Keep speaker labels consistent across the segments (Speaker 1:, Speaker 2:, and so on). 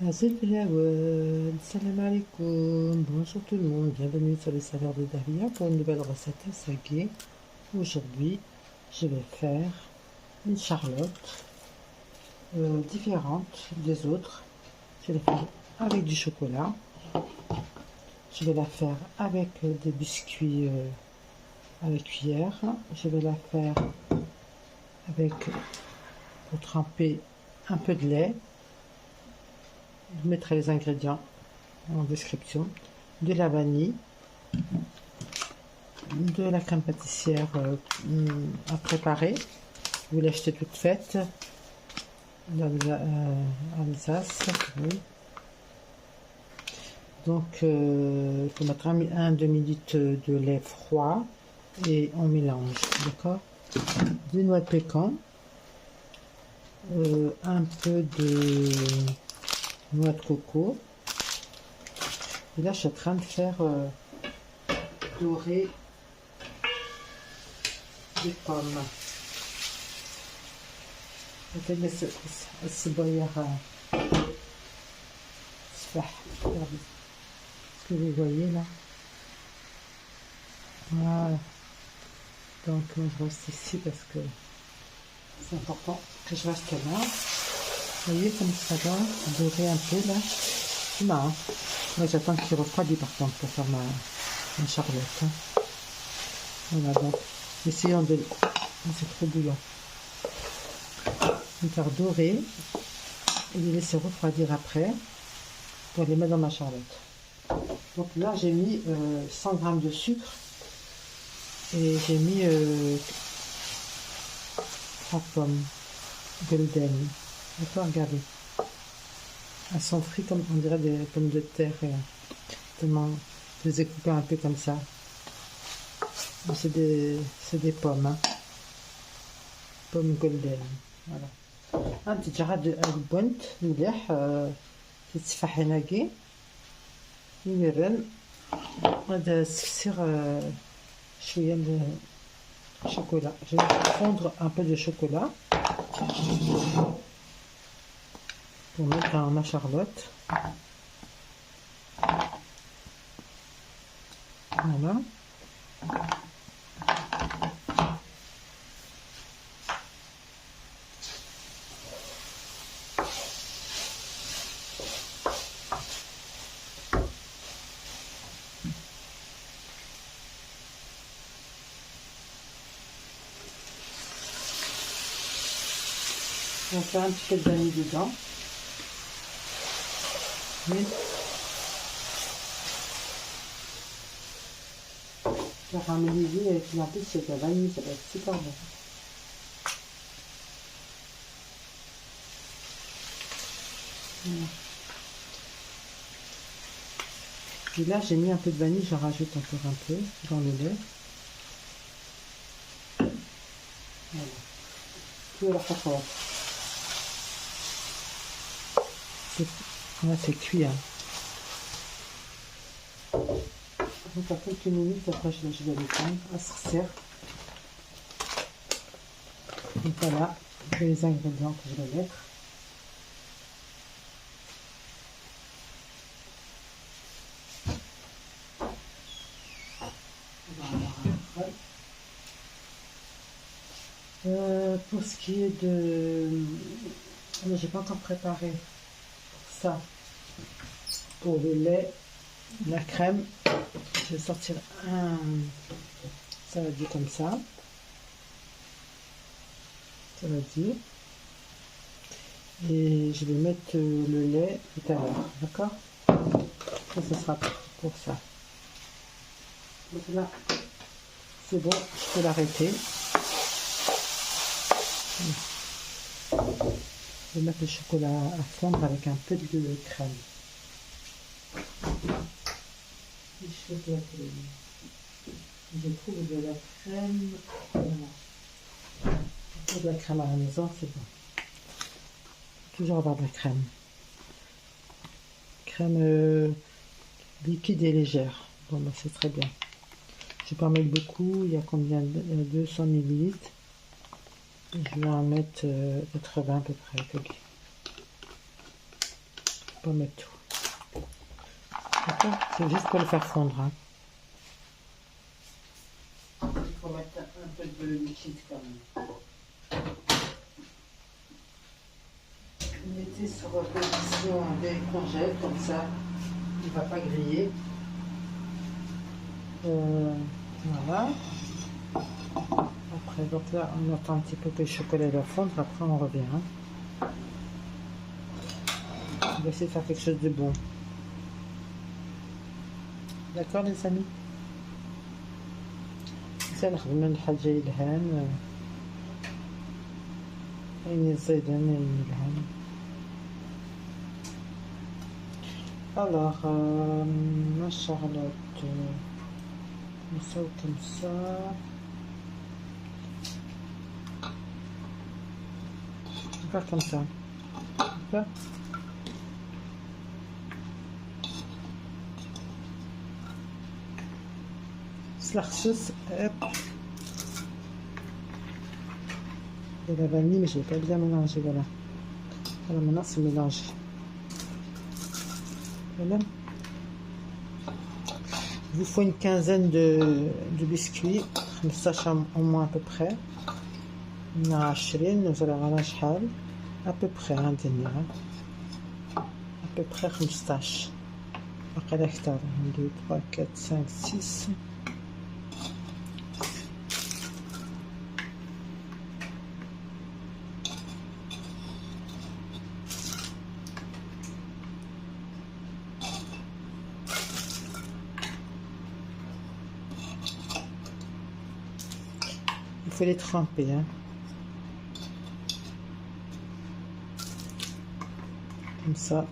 Speaker 1: Salam alaikum, bonjour tout le monde, bienvenue sur les saveurs de Daria pour une nouvelle recette à saguer. Aujourd'hui, je vais faire une charlotte différente des autres. Je vais la faire avec du chocolat, je vais la faire avec des biscuits à la cuillère, je vais la faire avec, pour tremper, un peu de lait. Je mettrai les ingrédients en description, de la vanille, de la crème pâtissière à préparer. Vous l'achetez toute faite dans Alsace. Oui. Donc, il faut mettre un demi-litre de lait froid et on mélange, d'accord. Des noix de pécan, un peu de noix de coco. Et là, je suis en train de faire dorer des pommes. الصبايغ تفاح. Ce que vous voyez là. Voilà. Donc je reste ici parce que c'est important que je reste là. Vous voyez comme ça va dorer un peu là. C'est marrant. Moi j'attends qu'il refroidisse par contre pour faire ma charlotte. Hein. Voilà, donc essayons de... C'est trop bouillant. De faire dorer et les laisser refroidir après pour les mettre dans ma charlotte. Donc là j'ai mis 100 g de sucre et j'ai mis 3 pommes golden. D'accord, regardez. Elles sont frites comme on dirait des pommes de terre. Tellement je les ai coupées un peu comme ça. C'est des pommes. Hein. Pommes golden. Voilà. انت تجرد البنت مليح تتفحي هناكي يمرن غادا تكسر شويه من الشوكولا. Je vais fondre un peu de chocolat pour mettre dans ma charlotte. Voilà. On va faire un petit peu de vanille dedans. Mais caraméliser avec la piste de la vanille, ça va être super bon. Voilà. Et là j'ai mis un peu de vanille, j'en rajoute encore un peu dans le lait. Voilà. Tout à la fois. Là c'est cuit. Hein. Donc à quelques minutes après je vais l'éteindre à sortir. Donc voilà les ingrédients que je vais mettre. Pour ce qui est de... J'ai pas encore préparé ça pour le lait, la crème. Je vais sortir un saladier comme ça. Saladier. Et je vais mettre le lait tout à l'heure. D'accord? Ça, ce sera pour ça. Donc là, c'est bon, je peux l'arrêter. Je vais mettre le chocolat à fondre avec un peu de crème. Je trouve de la crème. Voilà. Je trouve de la crème à la maison, c'est bon. Toujours avoir de la crème. Crème liquide et légère. Bon, bah, c'est très bien. Je vais pas en mettre beaucoup. Il y a combien? 200 ml. Je vais en mettre 80 à peu près. pas mettre tout. D'accord? C'est juste pour le faire fondre. Hein. Il faut mettre un peu de liquide quand même. Mettez sur position des congèles, comme ça, il ne va pas griller. Voilà. Après, donc là, on attend un petit peu que le chocolat va fondre. Après, on revient. Hein. On va essayer de faire quelque chose de bon. D'accord, les amis? Ça, نخدم الحاجة يلهان أين الزيدان أين يلهان. Alors, ma Charlotte, comme ça. On va faire comme ça. D'accord? Slachsus, hop. De la vanille, mais je ne vais pas bien mélanger, voilà. Alors maintenant, c'est mélangé. Voilà. Il vous faut une quinzaine de biscuits, 15 au moins à peu près. On a 20, nous allons على شحال à peu près عندنا à peu près 15 باقي أكثر 1 2 3 4 5 6 il faut les tremper hein. Comme ça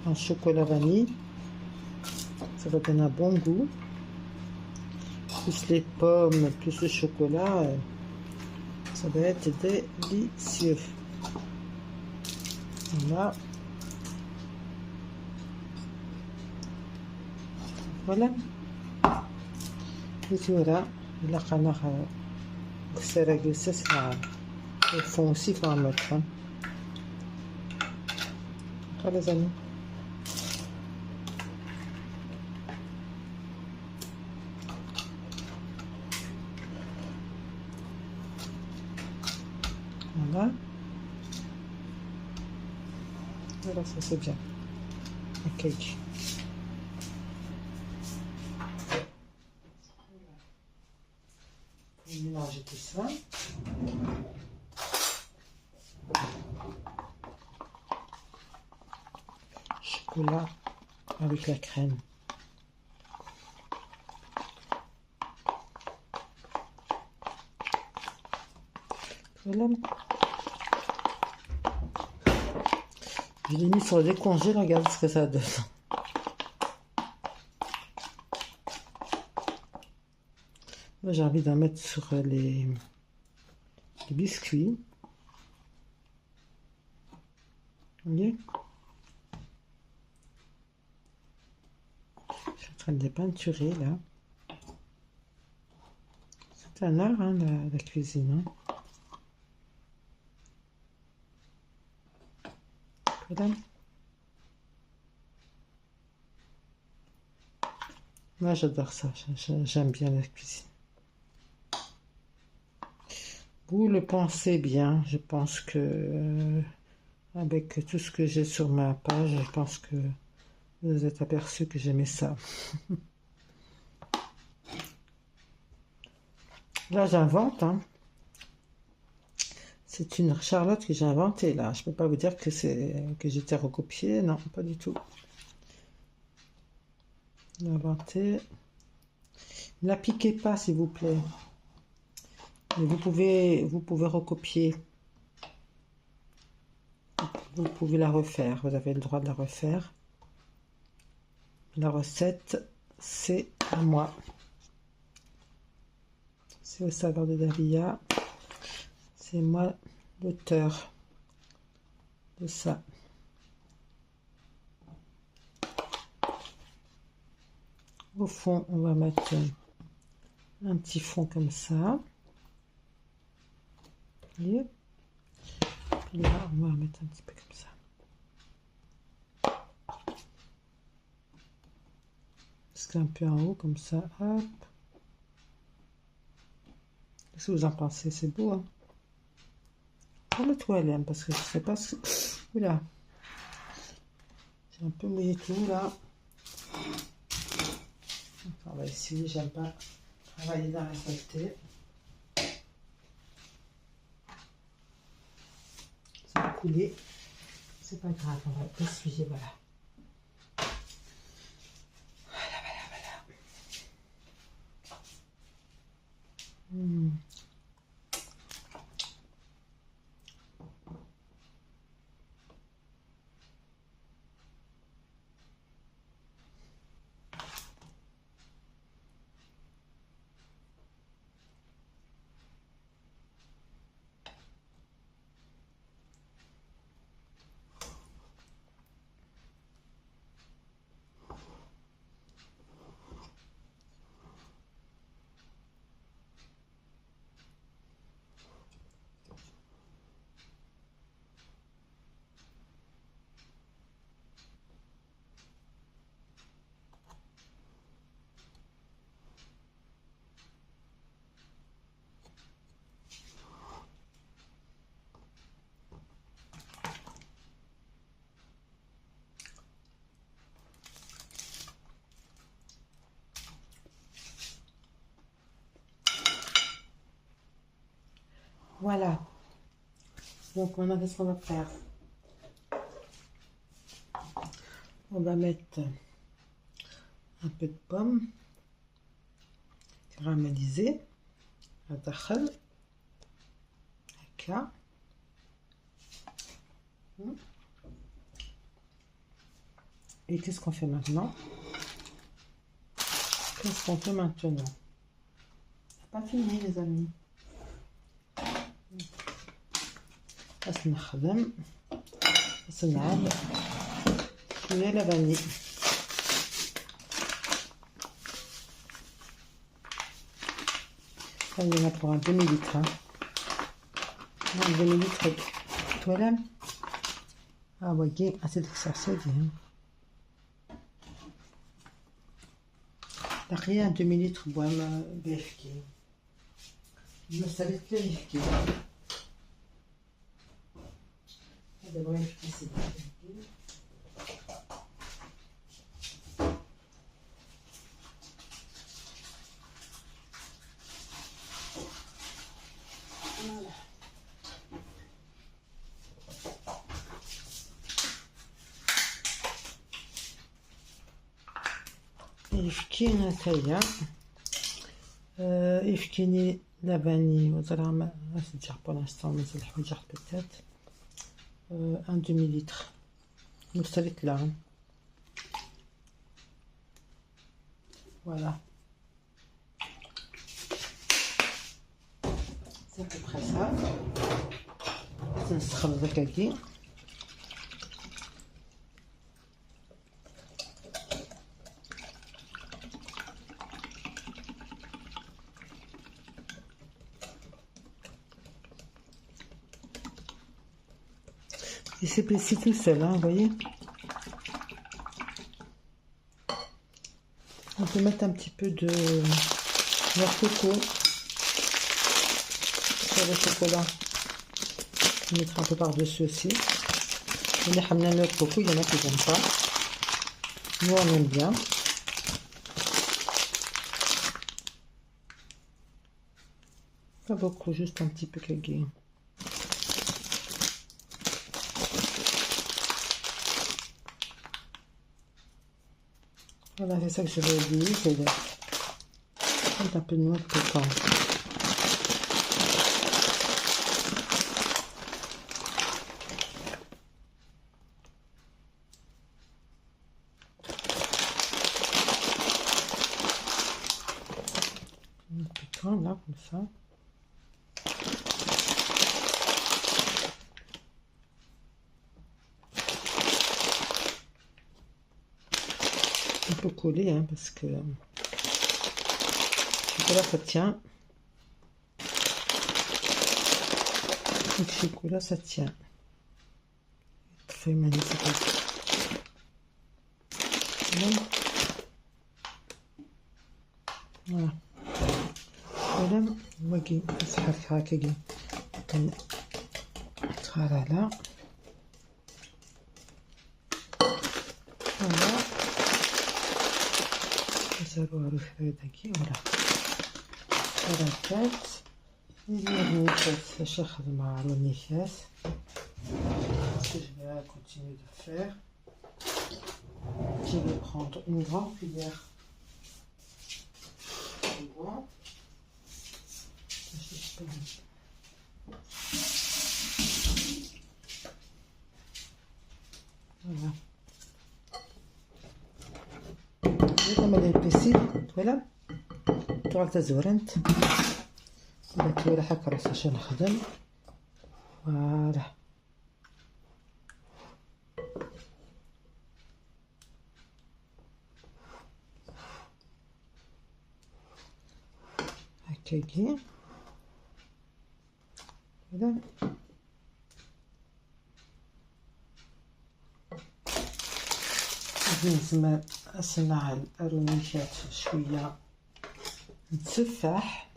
Speaker 1: en chocolat vanille, ça va donner un bon goût, plus les pommes, plus le chocolat, ça va être délicieux. Voilà. Voilà. voilà. La canard, c'est réglé, ça c'est le fond aussi, il faut en mettre. Hein. D'accord, les amis. Voilà. Voilà, ça c'est bien. Ok. On va mélanger tout ça. Chocolat avec la crème. Voilà. Je l'ai mis sur le décongèle, regarde ce que ça donne. Moi j'ai envie d'en mettre sur les biscuits. Vous voyez? Je suis en train de les peinturer là. C'est un art hein, la cuisine. Hein. Voilà. Moi j'adore ça, j'aime bien la cuisine. Vous le pensez bien, je pense que avec tout ce que j'ai sur ma page, je pense que vous vous êtes aperçu que j'aimais ça. Là j'invente, hein. C'est une Charlotte que j'ai inventée là. Je peux pas vous dire que j'étais recopiée, non, pas du tout. Inventée. Ne la piquez pas s'il vous plaît. Mais vous pouvez recopier. Vous pouvez la refaire. Vous avez le droit de la refaire. La recette, c'est à moi. C'est au saveur de Davia. C'est moi l'auteur de ça. Au fond, on va mettre un petit fond comme ça. Vous voyez? Puis là, on va mettre un petit peu comme ça. Jusqu'à un peu en haut, comme ça. Hop. Qu'est-ce que vous en pensez? C'est beau, hein? Pour le toilette, parce que je sais pas ce... Oula. J'ai un peu mouillé tout, là. On va essayer, j'aime pas travailler dans la saleté. Ça va couler. C'est pas grave, on va essuyer, voilà. Voilà. Voilà. Donc maintenant, qu'est-ce qu'on va faire? On va mettre un peu de pomme caramélisée, à dakhel, haka. Et qu'est-ce qu'on fait maintenant? Qu'est-ce qu'on fait maintenant? Pas fini, les amis. بس نخدم بس نعمل شوية لبني. Ça, il y en a pour un demi-litre. Hein. Un demi-litre de toilette. Ah, voyez, assez d'exercice. Rien, un demi-litre bois BFK. Je me savais que BFK. D'abord, BFK, c'est BFK. Voilà. يفكينا تايا يفكيني لباني وزرع ما نسيتها pour l'instant مازال الحوايج حطيتات un demi-litre مستريت là voilà c'est à peu près ça نسخن الركاكي et c'est précis tout seul, hein, vous voyez. On peut mettre un petit peu de noix de coco sur le chocolat. On mettra un peu par-dessus aussi. Les hamna noix de coco, il y en a qui n'aiment pas. Nous, on aime bien. Pas beaucoup, juste un petit peu kagé. Voilà, c'est ça que je vais dire, c'est un peu de noix de coco. Un piquant là, comme ça. Un peu collé, hein, parce que le chocolat ça tient. Le chocolat ça tient. Très magnifique. Bon. Voilà. Voilà, واجي نسحب هكاكي كنترالala. Voilà. نزرو هذاكي ولا ثلاثات ندير نيفاس باش نخدم على النيفاس. Je vais continuer de faire. Je vais prendre une grande cuillère de bois. Voilà. لما البسيل ولا طوال تزورنت بدك ولا حكا راس عشان نخدم. فوالا هكاكي ولا لازم أصنع الأرونيشات شوية نتسفح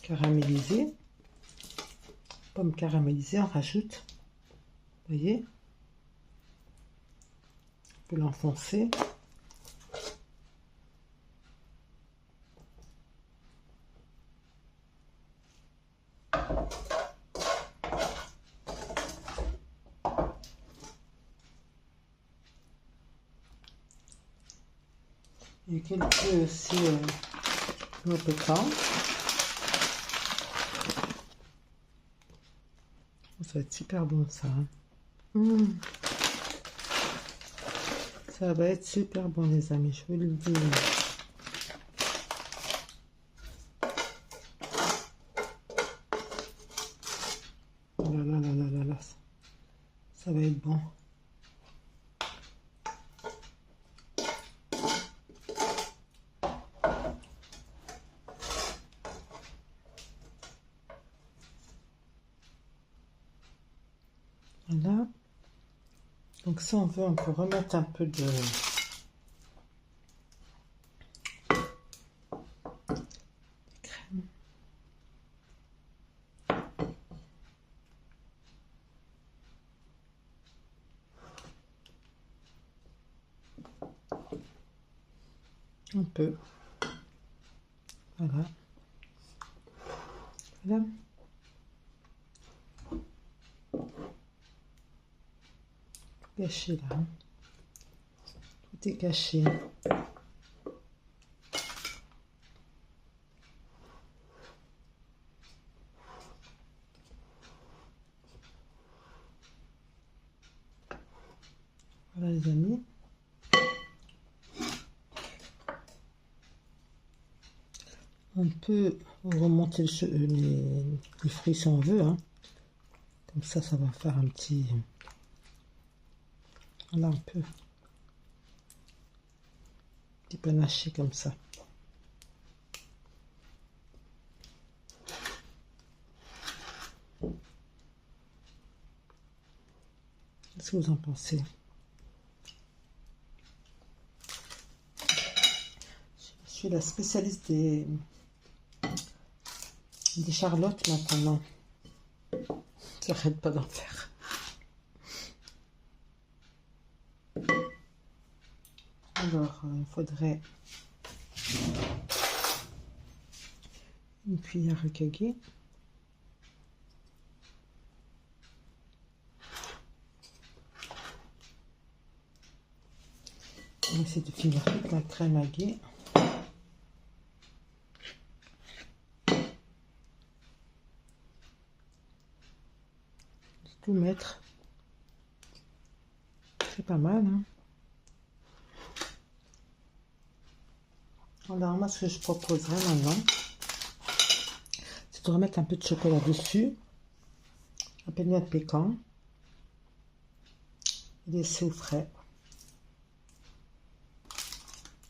Speaker 1: caramélisé. Pomme caramélisée, on rajoute, vous voyez, on peut l'enfoncer. Et quelques aussi nos pétants. Ça va être super bon ça. Ça va être super bon les amis, je vous le dis. Oh là là là là là là, ça va être bon. Voilà. Donc si on veut, on peut remettre un peu de crème. Un peu. Voilà. Voilà. Caché là, tout est caché. Voilà les amis. On peut remonter les fruits si on veut, hein. Comme ça va faire un petit... Voilà, un petit panaché comme ça. Qu'est-ce que vous en pensez? Je suis la spécialiste des charlottes maintenant. J'arrête pas d'en faire. Alors, il faudrait une cuillère à café. On va essayer de finir toute la crème à gué. Tout mettre. C'est pas mal, hein. Alors moi ce que je proposerais maintenant, c'est de remettre un peu de chocolat dessus, un peu de noix de pécan, et laisser au frais.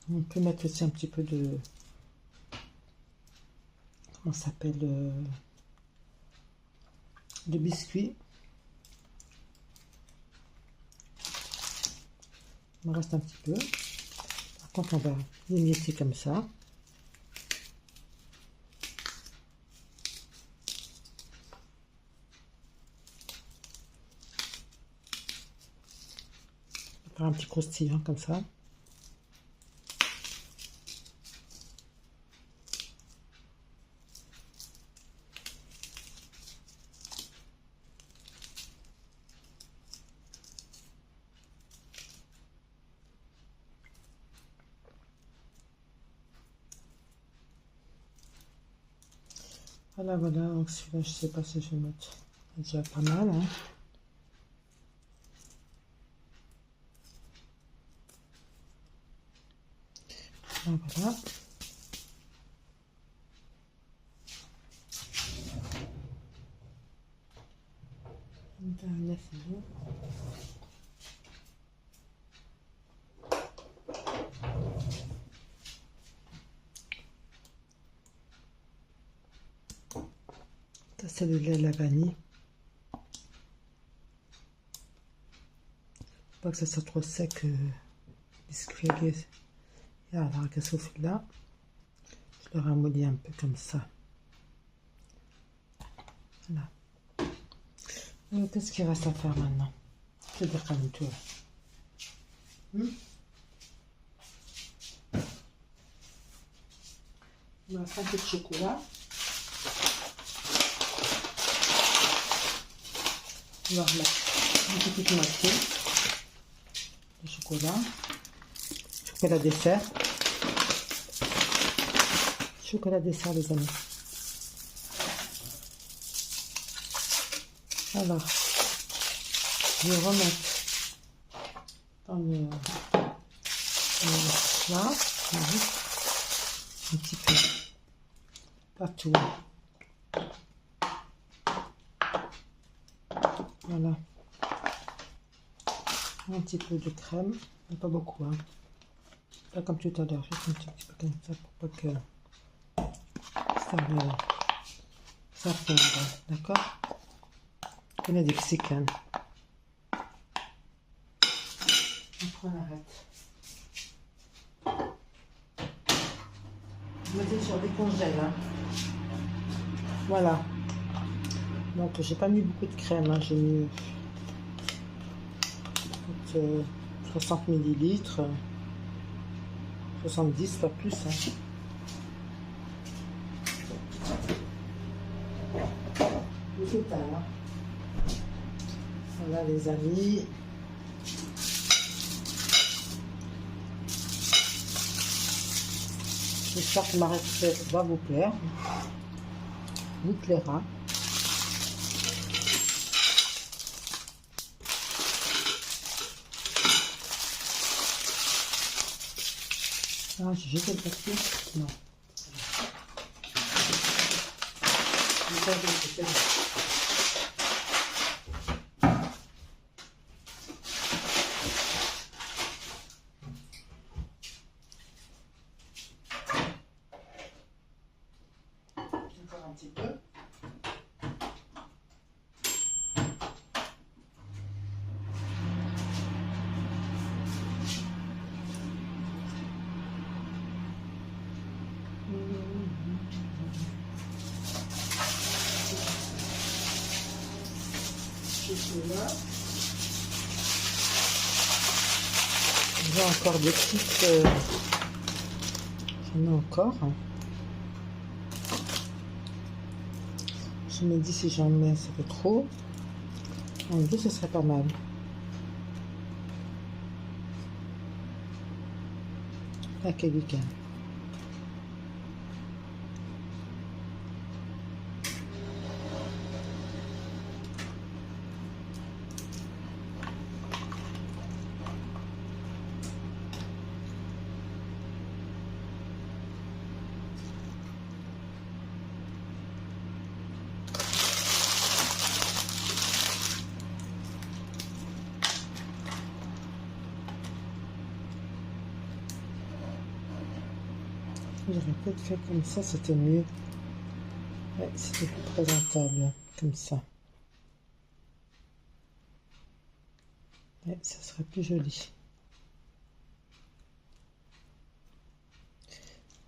Speaker 1: On peut mettre aussi un petit peu de, comment ça s'appelle, de biscuits. Il me reste un petit peu. Par contre, on va l'émietter comme ça. Faire un petit croustillant comme ça. Voilà, voilà, donc celui-là, je sais pas si je vais mettre. C'est déjà pas mal, hein. Voilà. Une dernière, c'est bon. Ça, c'est le lait à la vanille. Pas que ça soit trop sec, biscuit. Et alors, qu'est-ce que je fais là? Je le ramollis un peu comme ça. Voilà. Qu'est-ce qu'il reste à faire maintenant? Je vais dire comme tout. On va faire un peu de chocolat. On va remettre une petite moitié de chocolat. Chocolat dessert. Chocolat dessert, les amis. Alors, je vais remettre dans le là, un petit peu partout. Voilà. Un petit peu de crème, mais pas beaucoup, hein. Pas comme tout à l'heure, juste un petit peu comme ça pour pas que ça fonde, d'accord? On est des Mexicains. Après on arrête. Je mettais sur des congèles, hein. Voilà. Donc j'ai pas mis beaucoup de crème, hein. J'ai mis 60 millilitres, 70, pas plus, hein. Le total, hein. Voilà les amis. J'espère que ma recette va vous plaire. Vous plaira. Ah, j'ai jeté le papier. Non. Encore un petit peu. Là. J'ai encore des petites. J'en ai encore. Je me dis si j'en mets, ça fait trop. En deux, ce serait pas mal. La week-end. J'aurais peut-être fait comme ça, c'était mieux. Ouais, c'était plus présentable, comme ça. Ouais, ça serait plus joli.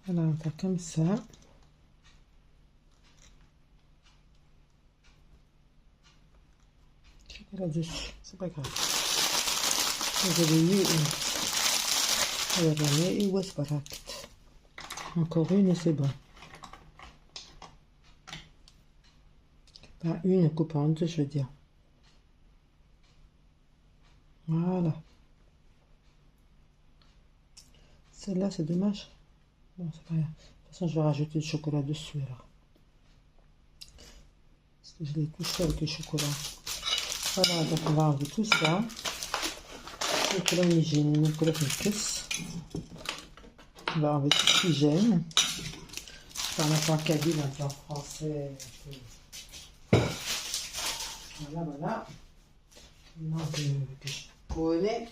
Speaker 1: Voilà, on fait comme ça. Chocolat dessus, c'est pas grave. Vous avez encore une et c'est bon. Pas une coupe en deux, je veux dire. Voilà. Celle-là, c'est dommage. Bon, c'est pas grave. De toute façon, je vais rajouter du chocolat dessus alors. Parce que je l'ai touché avec le chocolat. Voilà, donc on va enlever tout ça. Chocolat hygiène, chocolat plus. On va enlever tout ce qui gêne. Parle un peu en kabyle, un peu en français. Voilà, voilà. Maintenant que je connais.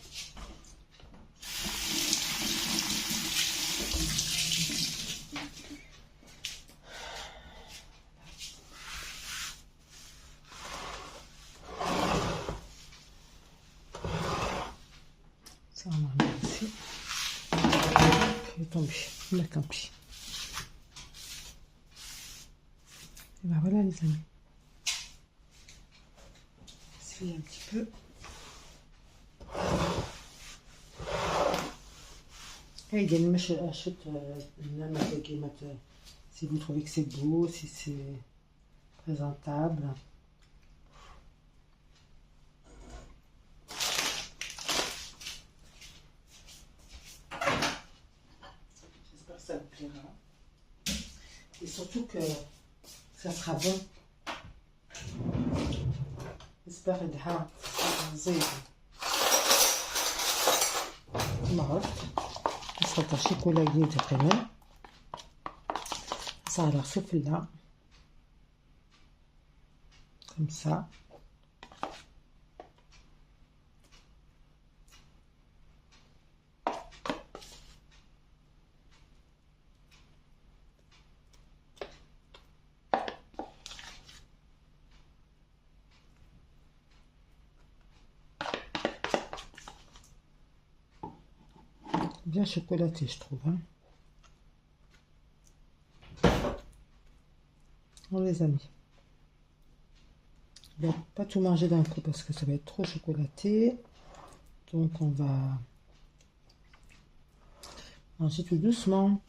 Speaker 1: Ça, on en a ici. Il est tombé. Mais tant pis. Et ben voilà, les amis. Essayez un petit peu. Et il y a une mèche achète une lame avec si vous trouvez que c'est beau, si c'est présentable. J'espère que ça vous plaira. Et surtout que ça sera bon. J'espère que ça sera un chocolat de crème. Ça a l'air soufflé là. Comme ça. Bien chocolaté, je trouve. Hein. On les a mis. On va pas tout manger d'un coup parce que ça va être trop chocolaté. Donc on va manger tout doucement.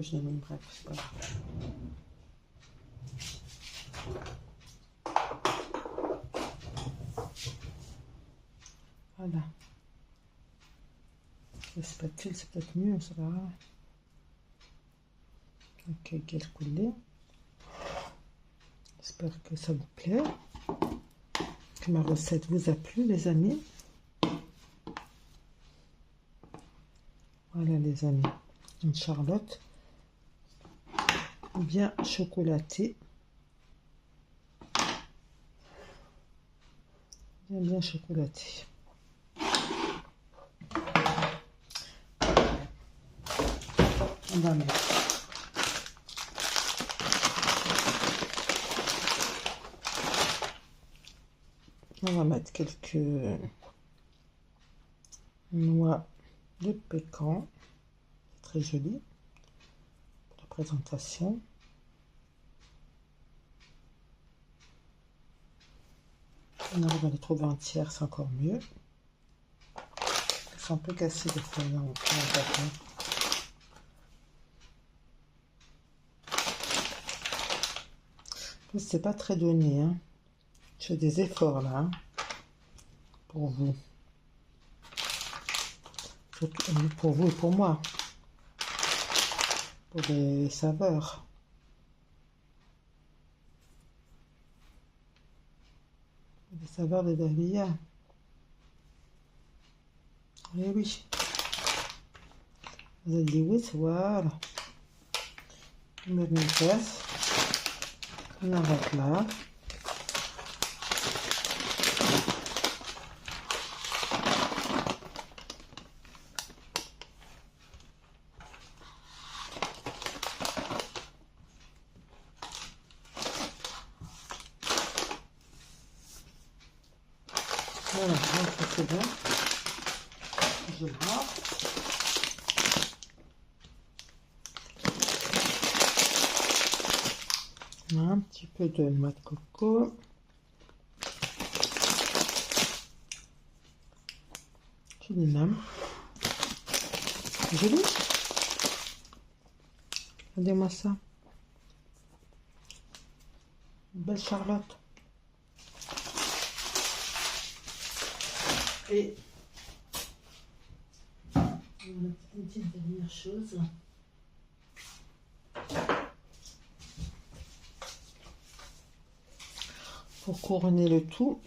Speaker 1: Je l'ai mis, bref, c'est pas grave. Voilà. La spatule, c'est peut-être mieux, ça va. Ok, quel couler. J'espère que ça vous plaît. Que ma recette vous a plu, les amis. Voilà, les amis. Une Charlotte bien chocolatée. Bien chocolatée. On va mettre quelques noix de pécan. Très joli pour la présentation. On arrive à les trouver entières, c'est encore mieux. Elles sont un peu cassées des fois dans le carton. C'est pas très donné, hein. Je fais des efforts là, hein, pour vous. Pour vous et pour moi. Pour les saveurs. Les saveurs de Dahlia. Eh oui. Vous avez dit oui, voilà. On met une pièce. On arrête là. Voilà, donc c'est bon. Je vois. Un petit peu de noix de coco. Joli même. Joli. Regardez-moi ça. Une belle Charlotte. Et une petite dernière chose. Pour couronner le tout,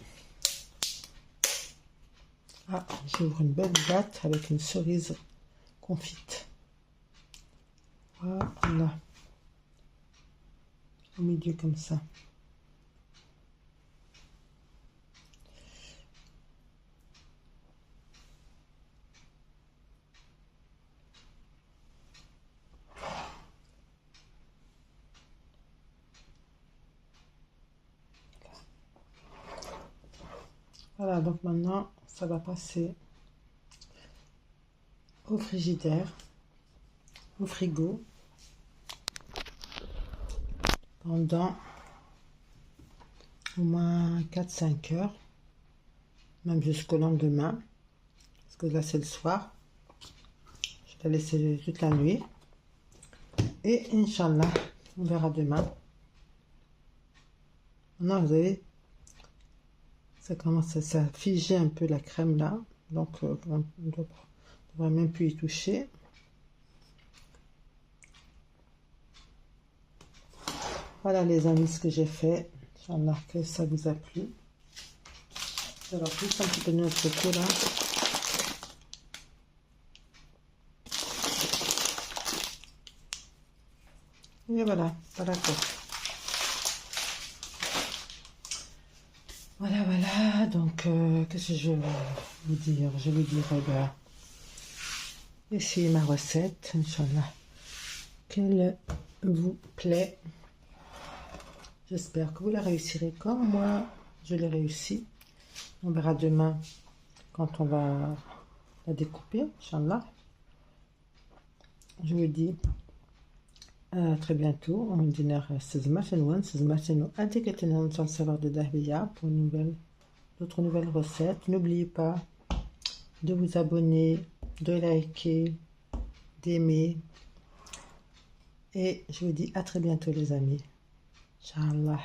Speaker 1: j'ouvre une belle boîte avec une cerise confite. Voilà. Au milieu comme ça. Voilà, donc maintenant, ça va passer au frigidaire, au frigo, pendant au moins 4-5 heures, même jusqu'au lendemain, parce que là c'est le soir. Je vais la laisser toute la nuit. Et Inch'Allah, on verra demain. Maintenant, vous voyez, ça commence à figer un peu la crème là, donc on ne devrait même plus y toucher. Voilà les amis, ce que j'ai fait. Inch'Allah que ça vous a plu. Alors juste un petit peu de noix de coco là. Et voilà, voilà quoi. Voilà, donc qu'est-ce que je vais vous dire? Je vous dirai, essayez ma recette, Inch'Allah, qu'elle vous plaît. J'espère que vous la réussirez comme moi, je l'ai réussi. On verra demain quand on va la découper, Inch'Allah. Je vous dis à très bientôt. On dîner pour d'autres nouvelles recettes. N'oubliez pas de vous abonner, de liker, d'aimer. Et je vous dis à très bientôt les amis. Inch'Allah.